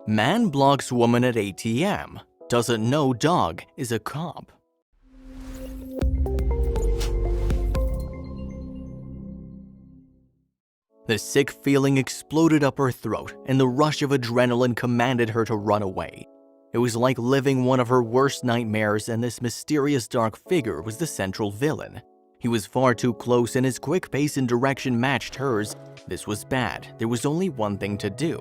Man blocks woman at ATM. Doesn't know dog is a cop. The sick feeling exploded up her throat, and the rush of adrenaline commanded her to run away. It was like living one of her worst nightmares, and this mysterious dark figure was the central villain. He was far too close, and his quick pace and direction matched hers. This was bad. There was only one thing to do.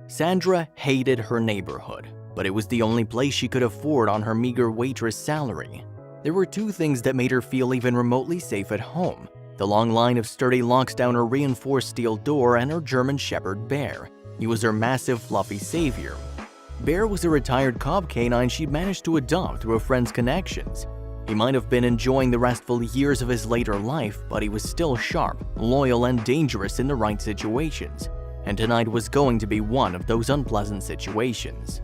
Sandra hated her neighborhood, but it was the only place she could afford on her meager waitress salary. There were two things that made her feel even remotely safe at home: the long line of sturdy locks down her reinforced steel door and her German Shepherd Bear. He was her massive, fluffy savior. Bear was a retired cop canine she'd managed to adopt through a friend's connections. He might have been enjoying the restful years of his later life, but he was still sharp, loyal, and dangerous in the right situations. And tonight was going to be one of those unpleasant situations.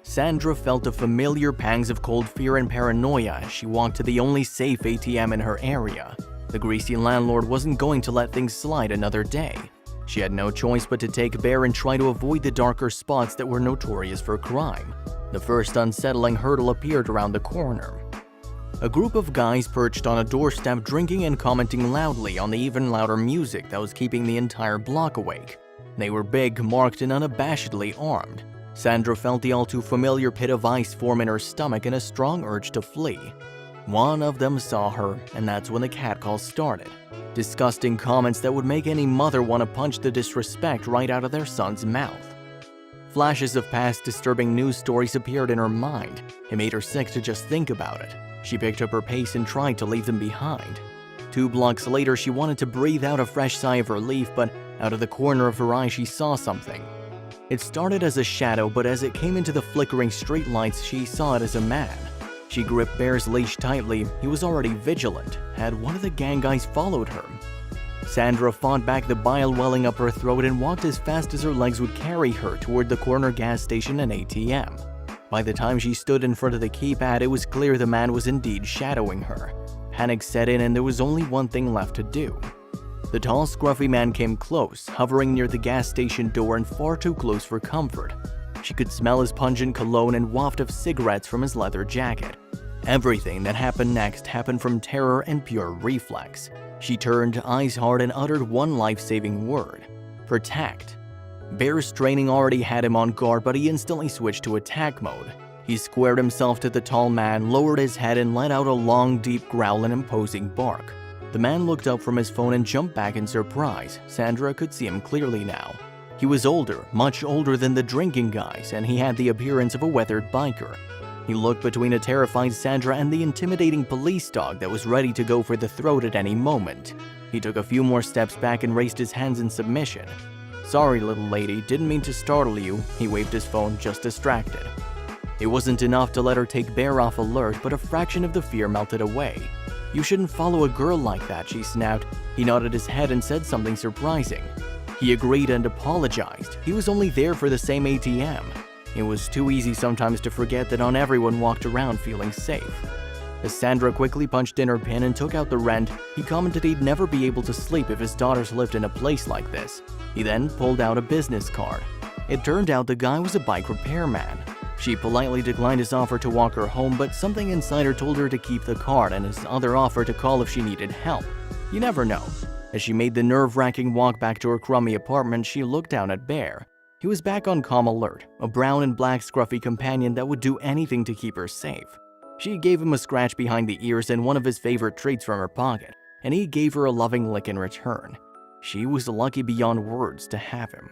Sandra felt the familiar pangs of cold fear and paranoia as she walked to the only safe ATM in her area. The greasy landlord wasn't going to let things slide another day. She had no choice but to take Bear and try to avoid the darker spots that were notorious for crime. The first unsettling hurdle appeared around the corner. A group of guys perched on a doorstep drinking and commenting loudly on the even louder music that was keeping the entire block awake. They were big, marked, and unabashedly armed. Sandra felt the all-too-familiar pit of ice form in her stomach and a strong urge to flee. One of them saw her, and that's when the catcall started. Disgusting comments that would make any mother want to punch the disrespect right out of their son's mouth. Flashes of past disturbing news stories appeared in her mind. It made her sick to just think about it. She picked up her pace and tried to leave them behind. 2 blocks later, she wanted to breathe out a fresh sigh of relief, but out of the corner of her eye, she saw something. It started as a shadow, but as it came into the flickering streetlights, she saw it as a man. She gripped Bear's leash tightly. He was already vigilant. Had one of the gang guys followed her? Sandra fought back the bile welling up her throat and walked as fast as her legs would carry her toward the corner gas station and ATM. By the time she stood in front of the keypad, it was clear the man was indeed shadowing her. Panic set in, and there was only one thing left to do. The tall, scruffy man came close, hovering near the gas station door and far too close for comfort. She could smell his pungent cologne and waft of cigarettes from his leather jacket. Everything that happened next happened from terror and pure reflex. She turned, eyes hard, and uttered one life-saving word: protect. Bear's training already had him on guard, but he instantly switched to attack mode. He squared himself to the tall man, lowered his head, and let out a long, deep growl and imposing bark. The man looked up from his phone and jumped back in surprise. Sandra could see him clearly now. He was older, much older than the drinking guys, and he had the appearance of a weathered biker. He looked between a terrified Sandra and the intimidating police dog that was ready to go for the throat at any moment. He took a few more steps back and raised his hands in submission. "Sorry, little lady, didn't mean to startle you." He waved his phone, just distracted. It wasn't enough to let her take Bear off alert, but a fraction of the fear melted away. "You shouldn't follow a girl like that," she snapped. He nodded his head and said something surprising. He agreed and apologized. He was only there for the same ATM. It was too easy sometimes to forget that not everyone walked around feeling safe. As Sandra quickly punched in her pin and took out the rent, he commented he'd never be able to sleep if his daughters lived in a place like this. He then pulled out a business card. It turned out the guy was a bike repairman. She politely declined his offer to walk her home, but something inside her told her to keep the card and his other offer to call if she needed help. You never know. As she made the nerve-wracking walk back to her crummy apartment, she looked down at Bear. He was back on calm alert, a brown and black scruffy companion that would do anything to keep her safe. She gave him a scratch behind the ears and one of his favorite treats from her pocket, and he gave her a loving lick in return. She was lucky beyond words to have him.